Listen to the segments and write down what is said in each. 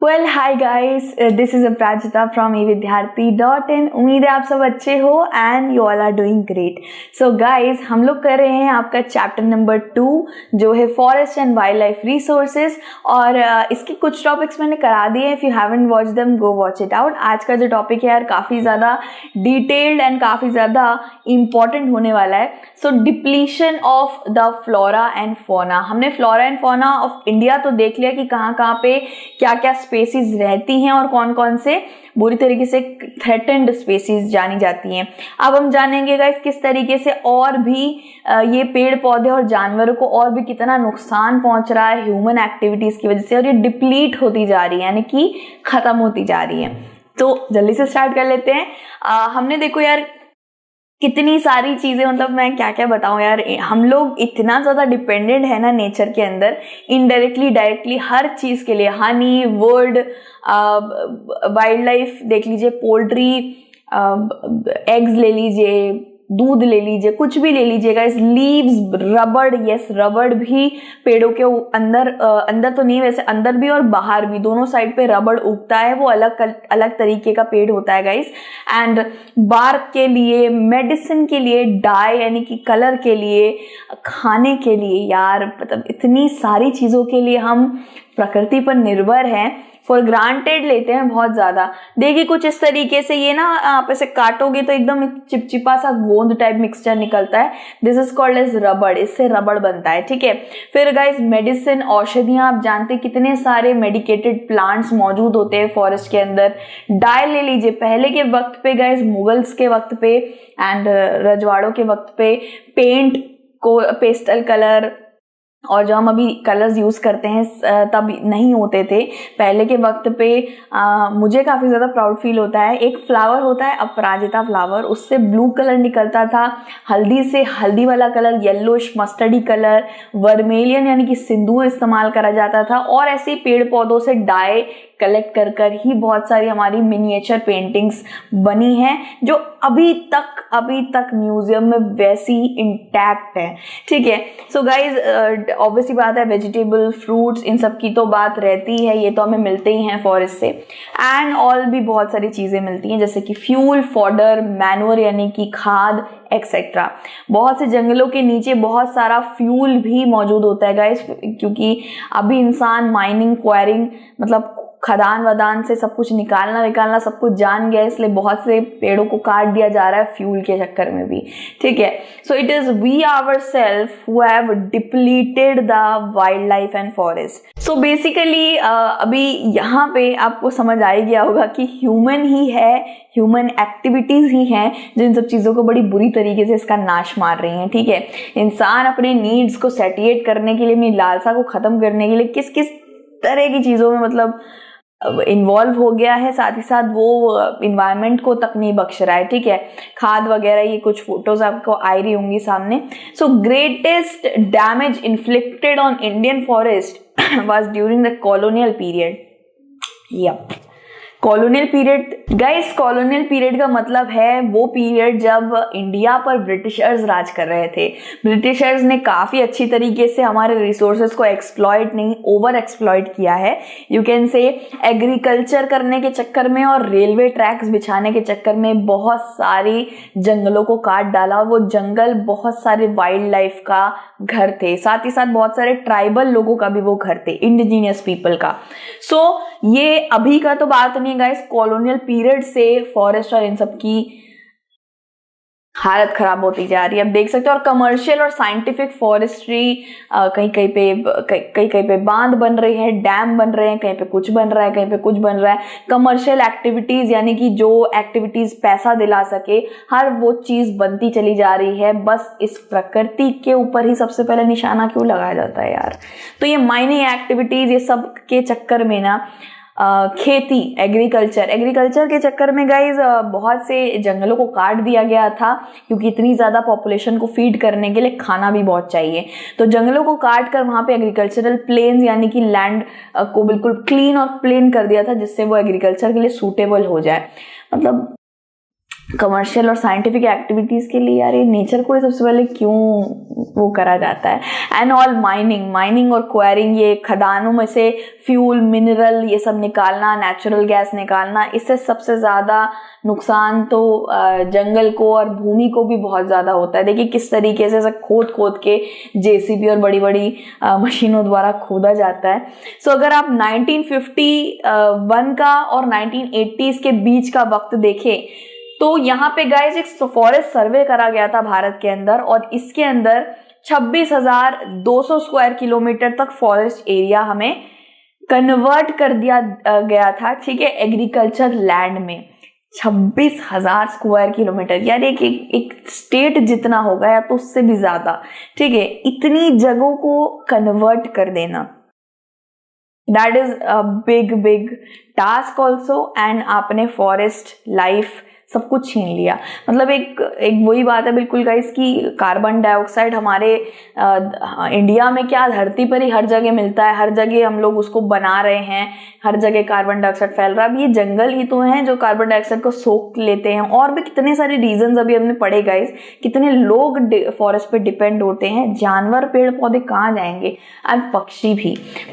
Well hi guys, this is Aparajita from evidyarthi.in। उम्मीद है आप सब अच्छे हो and you all are doing great. So guys, हम लोग कर रहे हैं आपका चैप्टर नंबर 2 जो है forest and wild life resources. और इसके कुछ टॉपिक्स मैंने करा दिए। If you haven't watch them go watch it out. आज का जो टॉपिक है यार काफ़ी ज़्यादा डिटेल्ड एंड काफ़ी ज़्यादा इम्पॉर्टेंट होने वाला है। So depletion of the flora and fauna. हमने flora and fauna of India तो देख लिया कि कहाँ कहाँ पे क्या क्या स्पेसीज रहती हैं और कौन कौन से बुरी तरीके से थ्रेटेंड स्पेसीज जानी जाती हैं। अब हम जानेंगे गाइस किस तरीके से और भी ये पेड़ पौधे और जानवरों को और भी कितना नुकसान पहुंच रहा है ह्यूमन एक्टिविटीज की वजह से, और ये डिप्लीट होती जा रही है यानी कि खत्म होती जा रही है। तो जल्दी से स्टार्ट कर लेते हैं। हमने देखो यार कितनी सारी चीजें, मतलब मैं क्या क्या बताऊं यार, हम लोग इतना ज्यादा डिपेंडेंट है ना नेचर के अंदर, इनडायरेक्टली डायरेक्टली हर चीज के लिए। हनी, वुड, वाइल्ड लाइफ देख लीजिए, पोल्ट्री, एग्स ले लीजिए, दूध ले लीजिए, कुछ भी ले लीजिएगा, इस लीव्स, रबड़, यस रबड़ भी पेड़ों के अंदर, अंदर तो नहीं वैसे अंदर भी और बाहर भी दोनों साइड पे रबड़ उगता है। वो अलग अलग तरीके का पेड़ होता है गाइस। एंड बार्क के लिए, मेडिसिन के लिए, डाई यानी कि कलर के लिए, खाने के लिए, यार मतलब इतनी सारी चीजों के लिए हम प्रकृति पर निर्भर हैं। फॉर ग्रांटेड लेते हैं बहुत ज्यादा। देखिए कुछ इस तरीके से, ये ना आप ऐसे काटोगे तो एकदम चिपचिपा सा गोंद टाइप मिक्सचर निकलता है। दिस इज कॉल्ड एज रबड़। इससे रबड़ बनता है, ठीक है। फिर गाइस मेडिसिन, औषधियां, आप जानते हैं कितने सारे मेडिकेटेड प्लांट्स मौजूद होते हैं फॉरेस्ट के अंदर। डाई ले लीजिए, पहले के वक्त पे गाइस, मुगल्स के वक्त पे एंड रजवाड़ों के वक्त पे पेंट को, पेस्टल कलर और जो हम अभी कलर्स यूज करते हैं तब नहीं होते थे। पहले के वक्त पे मुझे काफी ज्यादा प्राउड फील होता है। एक फ्लावर होता है अपराजिता फ्लावर, उससे ब्लू कलर निकलता था। हल्दी से हल्दी वाला कलर, येलोइश मस्टर्डी कलर, वर्मेलियन यानी कि सिंदूर इस्तेमाल करा जाता था। और ऐसे पेड़ पौधों से डाई कलेक्ट कर कर ही बहुत सारी हमारी मिनिएचर पेंटिंग्स बनी हैं जो अभी तक म्यूजियम में वैसी इंटैक्ट है, ठीक है। सो गाइज ऑब्वियसली बात है, वेजिटेबल, फ्रूट्स, इन सब की तो बात रहती है, ये तो हमें मिलते ही हैं फॉरेस्ट से। एंड ऑल भी बहुत सारी चीजें मिलती हैं जैसे कि फ्यूल, फॉडर, मैनुअर यानी कि खाद, एक्सेट्रा। बहुत से जंगलों के नीचे बहुत सारा फ्यूल भी मौजूद होता है गाइस, क्योंकि अभी इंसान माइनिंग, क्वायरिंग, मतलब खदान वदान से सब कुछ निकालना सब कुछ जान गया, इसलिए बहुत से पेड़ों को काट दिया जा रहा है फ्यूल के चक्कर में भी, ठीक है। So it is we ourselves who have depleted the wild life and forest. So basically अभी यहाँ पे आपको समझ आ ही गया होगा कि ह्यूमन ही है, ह्यूमन एक्टिविटीज ही हैं जो इन सब चीजों को बड़ी बुरी तरीके से इसका नाश मार रही हैं, ठीक है। इंसान अपनी नीड्स को सेटिएट करने के लिए, अपनी लालसा को खत्म करने के लिए किस किस तरह की चीजों में मतलब इन्वॉल्व हो गया है, साथ ही साथ वो इन्वायरमेंट को तक नहीं बख्श रहा है, ठीक है। खाद वगैरह, ये कुछ फोटोज आपको आ रही होंगी सामने। So greatest damage inflicted on Indian forest was during the colonial period. Yup, colonial period guys, colonial period का मतलब है वो पीरियड जब इंडिया पर ब्रिटिशर्स राज कर रहे थे। ब्रिटिशर्स ने काफी अच्छी तरीके से हमारे रिसोर्सेज को एक्सप्लॉइट नहीं, ओवर एक्सप्लॉइट किया है, यू कैन से। एग्रीकल्चर करने के चक्कर में और रेलवे ट्रैक्स बिछाने के चक्कर में बहुत सारी जंगलों को काट डाला, और वो जंगल बहुत सारे वाइल्ड लाइफ का घर थे, साथ ही साथ बहुत सारे ट्राइबल लोगों का भी वो घर थे, इंडिजीनियस पीपल का। सो ये अभी का तो बात नहीं गाइस, कॉलोनियल पीरियड से फॉरेस्ट और इन सब की हालत खराब होती जा रही है, अब देख सकते हो। और कमर्शियल और साइंटिफिक फॉरेस्ट्री, कहीं कहीं पे बांध बन रही है, डैम बन रहे हैं, कहीं पे कुछ बन रहा है, कहीं पे कुछ बन रहा है। कमर्शियल एक्टिविटीज यानी कि जो एक्टिविटीज पैसा दिला सके, हर वो चीज बनती चली जा रही है। बस इस प्रकृति के ऊपर ही सबसे पहले निशाना क्यों लगाया जाता है यार। तो ये माइनिंग एक्टिविटीज, ये सब के चक्कर में ना खेती, एग्रीकल्चर के चक्कर में गाइज बहुत से जंगलों को काट दिया गया था, क्योंकि इतनी ज्यादा पॉपुलेशन को फीड करने के लिए खाना भी बहुत चाहिए। तो जंगलों को काट कर वहां पे एग्रीकल्चरल प्लेन्स यानी कि लैंड को बिल्कुल क्लीन और प्लेन कर दिया था, जिससे वो एग्रीकल्चर के लिए सूटेबल हो जाए। मतलब कमर्शियल और साइंटिफिक एक्टिविटीज़ के लिए यार ये नेचर को सबसे पहले क्यों वो करा जाता है। एंड ऑल माइनिंग और क्वायरिंग, ये खदानों में से फ्यूल मिनरल ये सब निकालना, नेचुरल गैस निकालना, इससे सबसे ज़्यादा नुकसान तो जंगल को और भूमि को भी बहुत ज़्यादा होता है। देखिए किस तरीके से खोद के जेसीबी और बड़ी बड़ी मशीनों द्वारा खोदा जाता है। सो अगर आप 1951 का और 1980s के बीच का वक्त देखें तो यहाँ पे गाइस एक फॉरेस्ट सर्वे करा गया था भारत के अंदर, और इसके अंदर 26,200 स्क्वायर किलोमीटर तक फॉरेस्ट एरिया हमें कन्वर्ट कर दिया गया था, ठीक है, एग्रीकल्चर लैंड में। 26,000 स्क्वायर किलोमीटर, यार एक स्टेट जितना होगा या तो उससे भी ज्यादा, ठीक है, इतनी जगहों को कन्वर्ट कर देना, that is a big task also. And आपने फॉरेस्ट लाइफ सब कुछ छीन लिया। मतलब एक वही बात है बिल्कुल गाइस कि कार्बन डाइऑक्साइड हमारे इंडिया में क्या धरती पर ही हर जगह मिलता है, हर जगह हम लोग उसको बना रहे हैं, हर जगह कार्बन डाइऑक्साइड फैल रहा है। अब ये जंगल ही तो हैं जो कार्बन डाइऑक्साइड को सोख लेते हैं, और भी कितने सारे रीजंस अभी हमने पढ़े गाइस, कितने लोग फॉरेस्ट पे डिपेंड होते हैं, जानवर पेड़ पौधे कहाँ जाएंगे, एंड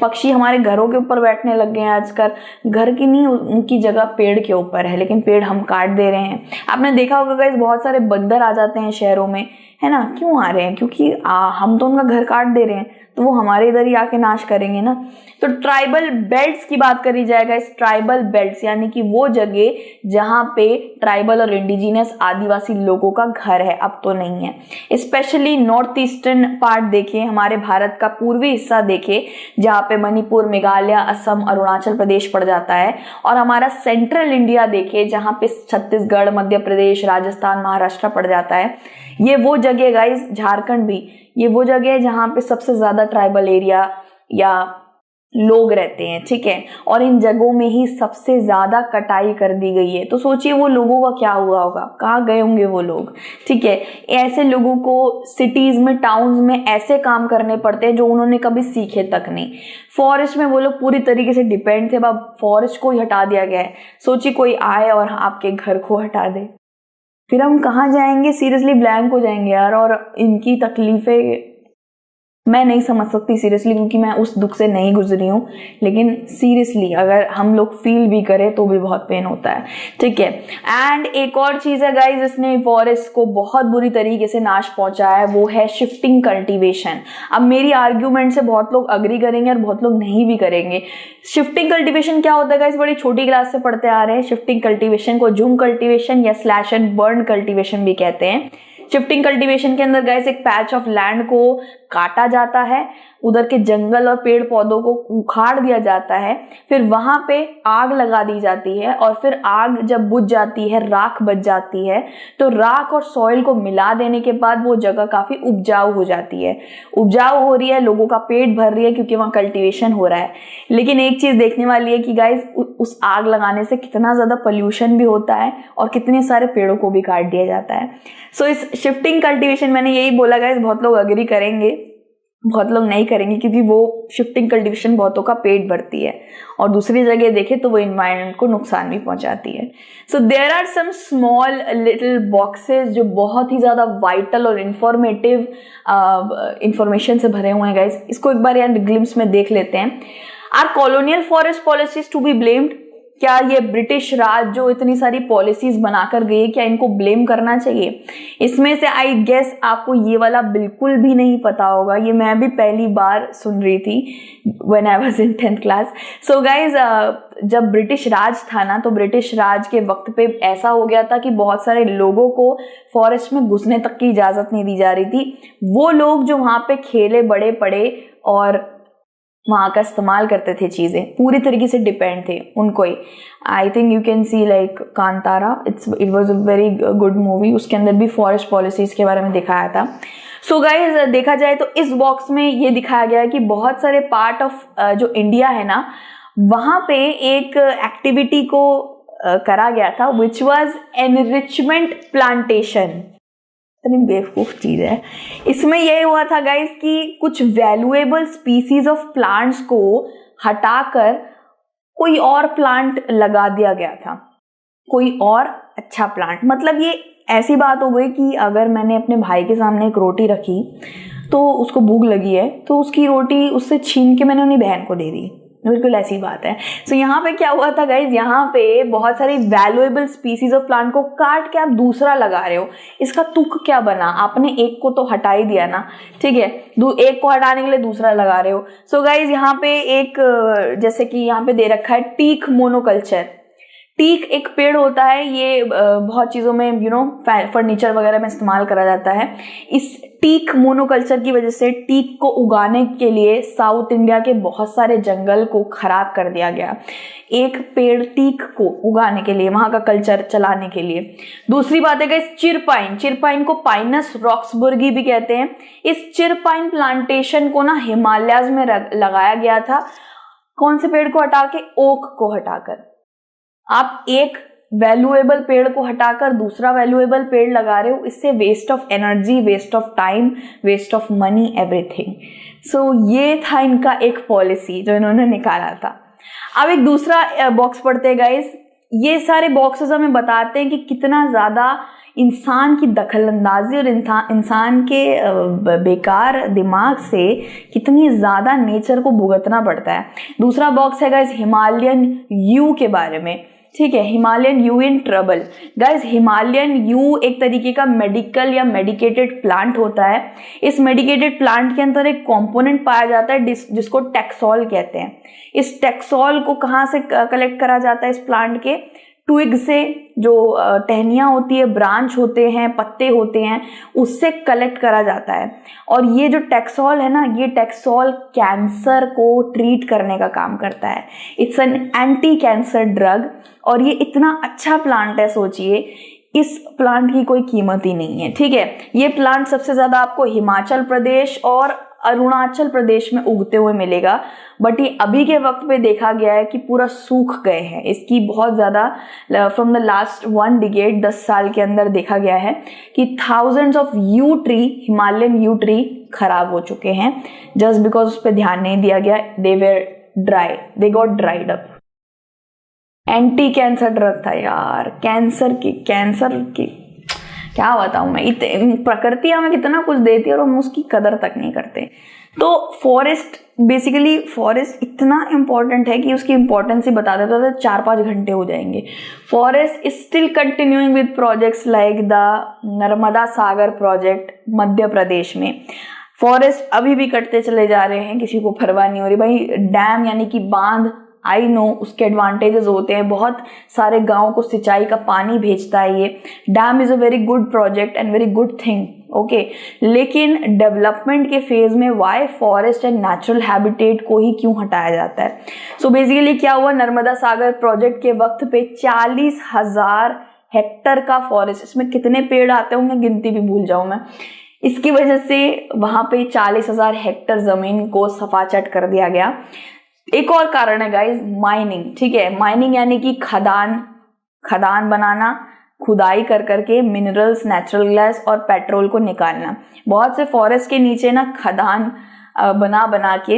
पक्षी हमारे घरों के ऊपर बैठने लग गए हैं आजकल। घर की नहीं, उनकी जगह पेड़ के ऊपर है, लेकिन पेड़ हम काट दे रहे हैं। आपने देखा होगा गाइस बहुत सारे बंदर आ जाते हैं शहरों में, है ना, क्यों आ रहे हैं, क्योंकि हम तो उनका घर काट दे रहे हैं, तो वो हमारे इधर ही आके नाश करेंगे ना। तो ट्राइबल बेल्ट्स की बात करी जाएगा, इस ट्राइबल बेल्ट्स यानी कि वो जगह जहां पे ट्राइबल और इंडिजिनियस आदिवासी लोगों का घर है, अब तो नहीं है। स्पेशली नॉर्थ ईस्टर्न पार्ट देखिए, हमारे भारत का पूर्वी हिस्सा देखिए, जहाँ पे मणिपुर, मेघालय, असम, अरुणाचल प्रदेश पड़ जाता है, और हमारा सेंट्रल इंडिया देखिए जहाँ पे छत्तीसगढ़, मध्य प्रदेश, राजस्थान, महाराष्ट्र पड़ जाता है। ये वो जगह गाइस, झारखंड भी, ये वो जगह है जहाँ पे सबसे ज्यादा ट्राइबल एरिया या लोग रहते हैं, ठीक है, और इन जगहों में ही सबसे ज्यादा कटाई कर दी गई है। तो सोचिए वो लोगों का क्या हुआ होगा, कहाँ गए होंगे वो लोग, ठीक है। ऐसे लोगों को सिटीज में, टाउन्स में ऐसे काम करने पड़ते हैं जो उन्होंने कभी सीखे तक नहीं। फॉरेस्ट में वो लोग पूरी तरीके से डिपेंड थे, अब फॉरेस्ट को ही हटा दिया गया है। सोचिए कोई आए और आपके घर को हटा दे, फिर हम कहाँ जाएंगे, सीरियसली ब्लैंक हो जाएंगे यार। और इनकी तकलीफें मैं नहीं समझ सकती सीरियसली, क्योंकि मैं उस दुख से नहीं गुजरी हूँ, लेकिन सीरियसली अगर हम लोग फील भी करें तो भी बहुत पेन होता है, ठीक है। एंड एक और चीज है गाइस, जिसने फॉरेस्ट को बहुत बुरी तरीके से नाश पहुंचाया है, वो है शिफ्टिंग कल्टीवेशन। अब मेरी आर्ग्यूमेंट से बहुत लोग अग्री करेंगे और बहुत लोग नहीं भी करेंगे। शिफ्टिंग कल्टीवेशन क्या होता है गाइस, बड़ी छोटी क्लास से पढ़ते आ रहे हैं। शिफ्टिंग कल्टीवेशन को जूम कल्टीवेशन या स्लैश एंड बर्न कल्टीवेशन भी कहते हैं। शिफ्टिंग कल्टीवेशन के अंदर गाइस एक पैच ऑफ लैंड को काटा जाता है, उधर के जंगल और पेड़ पौधों को उखाड़ दिया जाता है, फिर वहां पे आग लगा दी जाती है, और फिर आग जब बुझ जाती है, राख बच जाती है, तो राख और सॉइल को मिला देने के बाद वो जगह काफी उपजाऊ हो जाती है। उपजाऊ हो रही है, लोगों का पेट भर रही है, क्योंकि वहां कल्टीवेशन हो रहा है। लेकिन एक चीज देखने वाली है कि गाइस उस आग लगाने से कितना ज्यादा पोल्यूशन भी होता है और कितने सारे पेड़ों को भी काट दिया जाता है। सो इस शिफ्टिंग कल्टीवेशन, मैंने यही बोला गाइस, बहुत लोग अग्री करेंगे, बहुत लोग नहीं करेंगे, क्योंकि वो शिफ्टिंग कल्टीवेशन बहुतों का पेट भरती है, और दूसरी जगह देखें तो वो इन्वायरमेंट को नुकसान भी पहुंचाती है। So there are some small little boxes जो बहुत ही ज्यादा वाइटल और इंफॉर्मेटिव इंफॉर्मेशन से भरे हुए हैं गाइस। इसको एक बार यार ग्लिम्स में देख लेते हैं। Are colonial forest policies to be blamed? क्या ये ब्रिटिश राज जो इतनी सारी पॉलिसीज बनाकर गई, क्या इनको ब्लेम करना चाहिए? इसमें से आई गेस आपको ये वाला बिल्कुल भी नहीं पता होगा, ये मैं भी पहली बार सुन रही थी when I was in 10th class. So guys, जब ब्रिटिश राज था ना, तो ब्रिटिश राज के वक्त पे ऐसा हो गया था कि बहुत सारे लोगों को फॉरेस्ट में घुसने तक की इजाजत नहीं दी जा रही थी। वो लोग जो वहां पे खेले बड़े पड़े और वहाँ का इस्तेमाल करते थे, चीज़ें पूरी तरीके से डिपेंड थे उनको ही। I think you can see like Kantara, it was a very good movie, उसके अंदर भी फॉरेस्ट पॉलिसीज के बारे में दिखाया था। सो गाइज, देखा जाए तो इस बॉक्स में ये दिखाया गया है कि बहुत सारे पार्ट ऑफ जो इंडिया है ना, वहाँ पे एक एक्टिविटी को करा गया था, विच वॉज एनरिचमेंट प्लांटेशन। इतनी बेवकूफ चीज है। इसमें यह हुआ था गाइस कि कुछ वैल्यूएबल स्पीसीज ऑफ प्लांट्स को हटाकर कोई और प्लांट लगा दिया गया था। कोई और अच्छा प्लांट। मतलब ये ऐसी बात हो गई कि अगर मैंने अपने भाई के सामने एक रोटी रखी तो उसको भूख लगी है, तो उसकी रोटी उससे छीन के मैंने अपनी बहन को दे दी, बिल्कुल ऐसी बात है। सो यहाँ पे क्या हुआ था गाइज, यहाँ पे बहुत सारी वैल्यूएबल स्पीसीज ऑफ प्लांट को काट के आप दूसरा लगा रहे हो। इसका तुक क्या बना, आपने एक को तो हटा ही दिया ना, ठीक है, एक को हटाने के लिए दूसरा लगा रहे हो। सो गाइज यहाँ पे एक जैसे कि यहाँ पे दे रखा है टीक मोनोकल्चर। टीक एक पेड़ होता है, ये बहुत चीज़ों में फर्नीचर वगैरह में इस्तेमाल करा जाता है। इस टीक मोनोकल्चर की वजह से टीक को उगाने के लिए साउथ इंडिया के बहुत सारे जंगल को खराब कर दिया गया, एक पेड़ टीक को उगाने के लिए, वहां का कल्चर चलाने के लिए। दूसरी बात है गाइस चिरपाइन। चिरपाइन को पाइनस रॉक्सबर्गी भी कहते हैं। इस चिरपाइन प्लांटेशन को ना हिमालयाज में लगाया गया था। कौन से पेड़ को हटा के? ओक को हटाकर। आप एक वैल्यूएबल पेड़ को हटाकर दूसरा वैल्यूएबल पेड़ लगा रहे हो, इससे waste of energy, waste of time, waste of money, everything. So ये था इनका एक पॉलिसी जो इन्होंने निकाला था। अब एक दूसरा बॉक्स पढ़ते हैं गाइस। ये सारे बॉक्सेस हमें बताते हैं कि कितना ज्यादा इंसान की दखलंदाजी और इंसान के बेकार दिमाग से कितनी ज्यादा नेचर को भुगतना पड़ता है। दूसरा बॉक्स है गाइस हिमालयन यू के बारे में, ठीक है, Himalayan you in trouble. Guys Himalayan you एक तरीके का मेडिकल या मेडिकेटेड प्लांट होता है। इस मेडिकेटेड प्लांट के अंदर एक कंपोनेंट पाया जाता है जिसको टैक्सोल कहते हैं। इस टैक्सोल को कहाँ से कलेक्ट करा जाता है? इस प्लांट के ट्विग से, जो टहनियाँ होती है, ब्रांच होते हैं, पत्ते होते हैं, उससे कलेक्ट करा जाता है। और ये जो टैक्सोल है ना, ये टैक्सोल कैंसर को ट्रीट करने का काम करता है। It's an anti cancer drug. और ये इतना अच्छा प्लांट है, सोचिए इस प्लांट की कोई कीमत ही नहीं है, ठीक है। ये प्लांट सबसे ज्यादा आपको हिमाचल प्रदेश और अरुणाचल प्रदेश में उगते हुए मिलेगा, बट ये अभी के वक्त पे देखा गया है कि पूरा सूख गए हैं। इसकी बहुत ज्यादा फ्रॉम द लास्ट 1 डिकेड 10 साल के अंदर देखा गया है कि thousands of you tree, Himalayan you tree खराब हो चुके हैं जस्ट बिकॉज उस पर ध्यान नहीं दिया गया। They were dry, they got dried up. Anti cancer drug था यार, कैंसर की क्या बताऊं मैं। प्रकृति हमें कितना कुछ देती है और हम उसकी कदर तक नहीं करते। तो फॉरेस्ट, बेसिकली फॉरेस्ट इतना इंपॉर्टेंट है कि उसकी इंपॉर्टेंस ही बता देता था 4-5 घंटे हो जाएंगे। Forest is still continuing with projects like the Narmada Sagar project Madhya Pradesh में। फॉरेस्ट अभी भी कटते चले जा रहे हैं, किसी को परवाह नहीं हो रही भाई। डैम यानी कि बांध, आई नो उसके एडवांटेजेस होते हैं, बहुत सारे गांवों को सिंचाई का पानी भेजता है ये। Dam is a very good project and very good thing, okay. लेकिन डेवलपमेंट के फेज में why forest and natural habitat को ही क्यों हटाया जाता है? सो बेसिकली क्या हुआ, नर्मदा सागर प्रोजेक्ट के वक्त पे 40,000 हेक्टर का फॉरेस्ट, इसमें कितने पेड़ आते होंगे गिनती भी भूल जाऊं मैं, इसकी वजह से वहां पे 40,000 हेक्टर जमीन को सफाचट कर दिया गया। एक और कारण है गाइस, माइनिंग, ठीक है। माइनिंग यानी कि खदान बनाना, खुदाई कर करके मिनरल्स, नेचुरल गैस और पेट्रोल को निकालना। बहुत से फॉरेस्ट के नीचे ना खदान बना के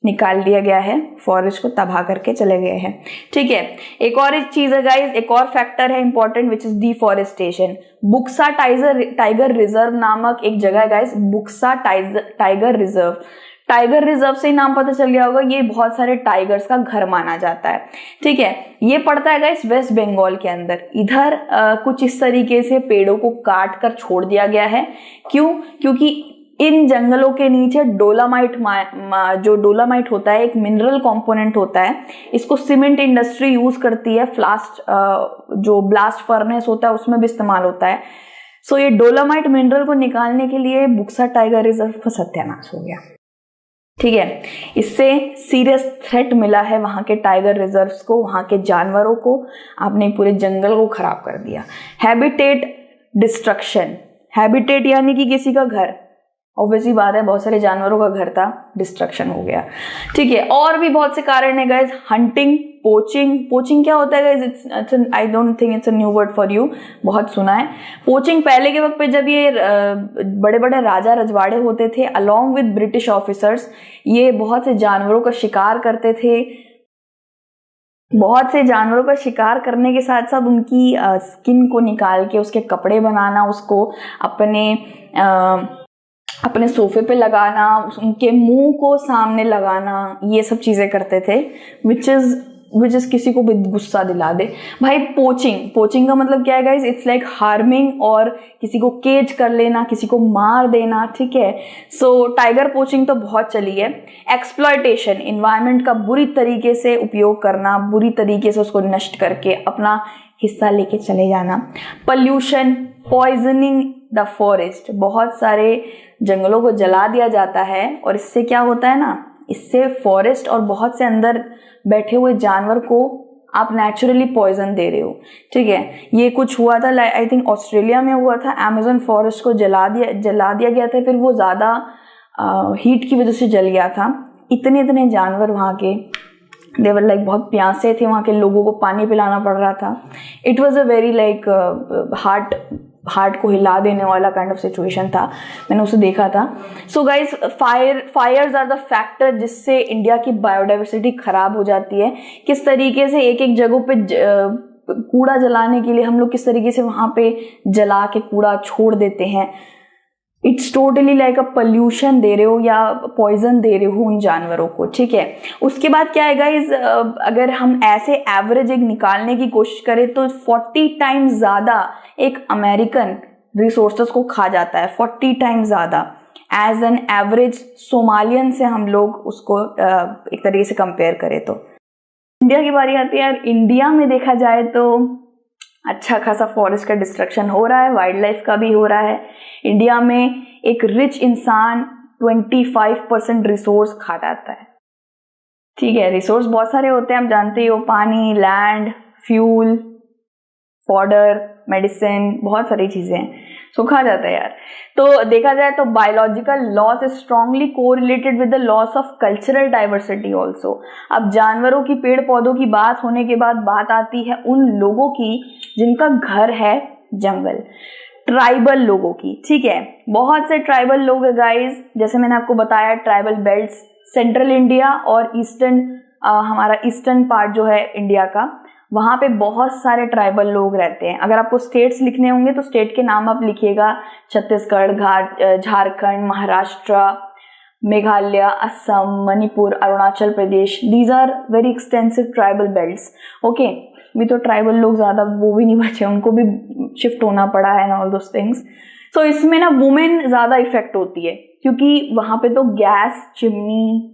निकाल दिया गया है, फॉरेस्ट को तबाह करके चले गए हैं, ठीक है। एक और चीज है गाइस, एक और फैक्टर है important which is deforestation. Buxa tiger reserve नामक एक जगह है guys, Buxa tiger reserve. Tiger reserve से ही नाम पता चल गया होगा, ये बहुत सारे टाइगर्स का घर माना जाता है, ठीक है। ये पड़ता है गाइस वेस्ट बंगाल के अंदर। इधर कुछ इस तरीके से पेड़ों को काट कर छोड़ दिया गया है। क्यों? क्योंकि इन जंगलों के नीचे डोलामाइट, जो डोलामाइट होता है एक मिनरल कंपोनेंट होता है, इसको सीमेंट इंडस्ट्री यूज करती है। जो ब्लास्ट फर्नेस होता है उसमें भी इस्तेमाल होता है। सो ये डोलामाइट मिनरल को निकालने के लिए बुक्सा टाइगर रिजर्व का सत्यानाश हो गया, ठीक है। इससे सीरियस थ्रेट मिला है वहां के टाइगर रिजर्व्स को, वहां के जानवरों को। आपने पूरे जंगल को खराब कर दिया। हैबिटेट डिस्ट्रक्शन, हैबिटेट यानी कि किसी का घर, ऑब्वियसली बात है बहुत सारे जानवरों का घर था, डिस्ट्रक्शन हो गया, ठीक है। और भी बहुत से कारण है गाइस, हंटिंग, पोचिंग क्या होता है guys? I don't think it's a new word for you, बहुत सुना है। पोचिंग पहले के वक्त पे जब ये बड़े बड़े राजा रजवाड़े होते थे अलॉन्ग विद ब्रिटिश ऑफिसर्स, ये बहुत से जानवरों का शिकार करते थे, बहुत से जानवरों का शिकार करने के साथ साथ उनकी स्किन को निकाल के उसके कपड़े बनाना, उसको अपने सोफे पे लगाना, उनके मुंह को सामने लगाना, ये सब चीजें करते थे, विच इज किसी को भी गुस्सा दिला दे भाई। पोचिंग का मतलब क्या है गाइस? इट्स लाइक हार्मिंग, और किसी को केज कर लेना, किसी को मार देना, ठीक है। सो टाइगर पोचिंग तो बहुत चली है। एक्सप्लॉयटेशन, इन्वायरमेंट का बुरी तरीके से उपयोग करना, बुरी तरीके से उसको नष्ट करके अपना हिस्सा लेके चले जाना। पॉल्यूशन, पॉइजनिंग द फॉरेस्ट, बहुत सारे जंगलों को जला दिया जाता है, और इससे क्या होता है ना, इससे फॉरेस्ट और बहुत से अंदर बैठे हुए जानवर को आप नेचुरली पॉइजन दे रहे हो, ठीक है। ये कुछ हुआ था, आई थिंक ऑस्ट्रेलिया में हुआ था, अमेज़न फॉरेस्ट को जला दिया गया था, फिर वो ज़्यादा हीट की वजह से जल गया था। इतने जानवर वहाँ के, दे वर लाइक बहुत प्यासे थे, वहाँ के लोगों को पानी पिलाना पड़ रहा था। It was a very like heart को हिला देने वाला काइंड ऑफ सिचुएशन था, मैंने उसे देखा था। So guys, fires are the factor जिससे इंडिया की बायोडाइवर्सिटी खराब हो जाती है। किस तरीके से एक जगहों पे कूड़ा जलाने के लिए हम लोग किस तरीके से वहां पे जला के कूड़ा छोड़ देते हैं। It's totally like a pollution दे रहे हो या पॉइजन दे रहे हो उन जानवरों को, ठीक है। उसके बाद क्या है गाइज, अगर हम ऐसे एवरेज एक निकालने की कोशिश करें तो 40 टाइम्स ज्यादा एक अमेरिकन रिसोर्सेस को खा जाता है, 40 टाइम्स ज्यादा एज एन एवरेज सोमालियन से हम लोग उसको एक तरीके से कंपेयर करें तो। इंडिया की बारी आती है यार। इंडिया में देखा जाए तो अच्छा खासा फॉरेस्ट का डिस्ट्रक्शन हो रहा है, वाइल्ड लाइफ का भी हो रहा है। इंडिया में एक रिच इंसान 25% रिसोर्स खा जाता है, ठीक है। रिसोर्स बहुत सारे होते हैं, आप जानते ही हो, पानी, लैंड, फ्यूल, फॉडर, मेडिसिन, बहुत सारी चीजें हैं, सो खा जाता है यार। तो देखा जाए तो biological loss is strongly correlated with the loss of cultural diversity also. अब जानवरों की, पेड़ पौधों की बात होने के बाद बात आती है उन लोगों की जिनका घर है जंगल, ट्राइबल लोगों की, ठीक है। बहुत से ट्राइबल लोग है गाइज, जैसे मैंने आपको बताया, ट्राइबल बेल्ट्स सेंट्रल इंडिया और ईस्टर्न, हमारा ईस्टर्न पार्ट जो है इंडिया का, वहां पे बहुत सारे ट्राइबल लोग रहते हैं। अगर आपको स्टेट्स लिखने होंगे तो स्टेट के नाम आप लिखिएगा, Chhattisgarh, Jharkhand, Maharashtra, Meghalaya, Assam, Manipur, Arunachal Pradesh. These are very extensive tribal belts, okay. भी तो ट्राइबल लोग ज्यादा वो भी नहीं बचे, उनको भी शिफ्ट होना पड़ा है एंड ऑल दोस थिंग्स। तो इसमें ना वुमेन ज्यादा इफेक्ट होती है, क्योंकि वहां पे तो गैस, चिमनी,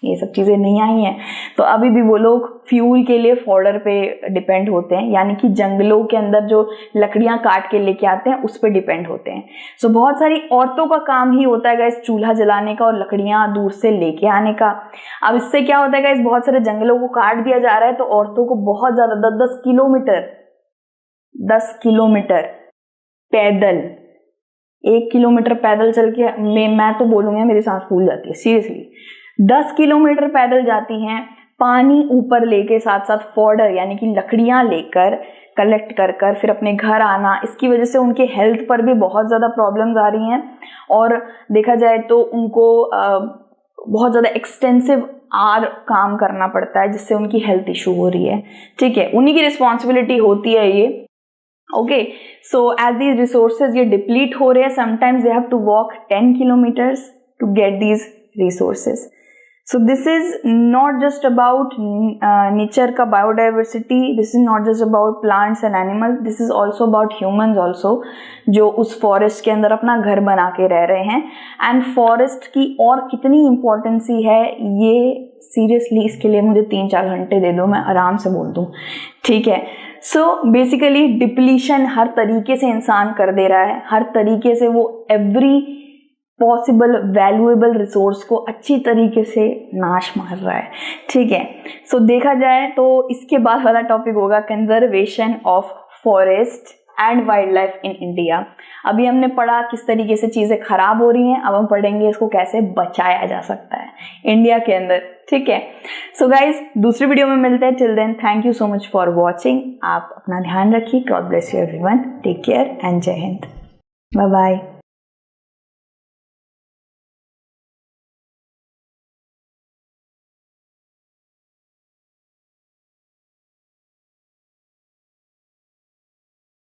ये सब चीजें नहीं आई हैं, तो अभी भी वो लोग फ्यूल के लिए फॉडर पे डिपेंड होते हैं, यानी कि जंगलों के अंदर जो लकड़ियां काट के लेके आते हैं उस पर डिपेंड होते हैं। सो बहुत सारी औरतों का काम ही होता है गाइस चूल्हा जलाने का और लकड़ियां दूर से लेके आने का। अब इससे क्या होता है गाइस, बहुत सारे जंगलों को काट दिया जा रहा है, तो औरतों को बहुत ज्यादा 10 किलोमीटर पैदल, 1 किलोमीटर पैदल चल के, मैं तो बोलूंगी मेरी सांस फूल जाती है सीरियसली। 10 किलोमीटर पैदल जाती हैं, पानी ऊपर लेके, साथ साथ फॉडर यानी कि लकड़ियां लेकर कलेक्ट कर फिर अपने घर आना। इसकी वजह से उनके हेल्थ पर भी बहुत ज़्यादा प्रॉब्लम्स आ रही हैं, और देखा जाए तो उनको बहुत ज़्यादा एक्सटेंसिव काम करना पड़ता है, जिससे उनकी हेल्थ इशू हो रही है, ठीक है। उन्हीं की रिस्पॉन्सिबिलिटी होती है ये, okay. So as these resources ये डिप्लीट हो रहे हैं, sometimes they have to walk 10 kilometres to get these resources. So this is not just about nature का biodiversity, this is not just about plants and animals, this is also about humans also, जो उस forest के अंदर अपना घर बना के रह रहे हैं। and forest की और कितनी importance है ये seriously, इसके लिए मुझे 3-4 घंटे दे दो, मैं आराम से बोल दूँ, ठीक है। सो बेसिकली डिप्लीशन हर तरीके से इंसान कर दे रहा है, हर तरीके से वो एवरी पॉसिबल वैल्यूएबल रिसोर्स को अच्छी तरीके से नाश मार रहा है, ठीक है। सो देखा जाए तो इसके बाद वाला टॉपिक होगा conservation of forest and wild life in India. अभी हमने पढ़ा किस तरीके से चीज़ें खराब हो रही हैं, अब हम पढ़ेंगे इसको कैसे बचाया जा सकता है इंडिया के अंदर, ठीक है। सो गाइज, दूसरी वीडियो में मिलते हैं। Till then thank you so much for watching. आप अपना ध्यान रखिए। God bless you everyone. Take care and Jai Hind. Bye bye.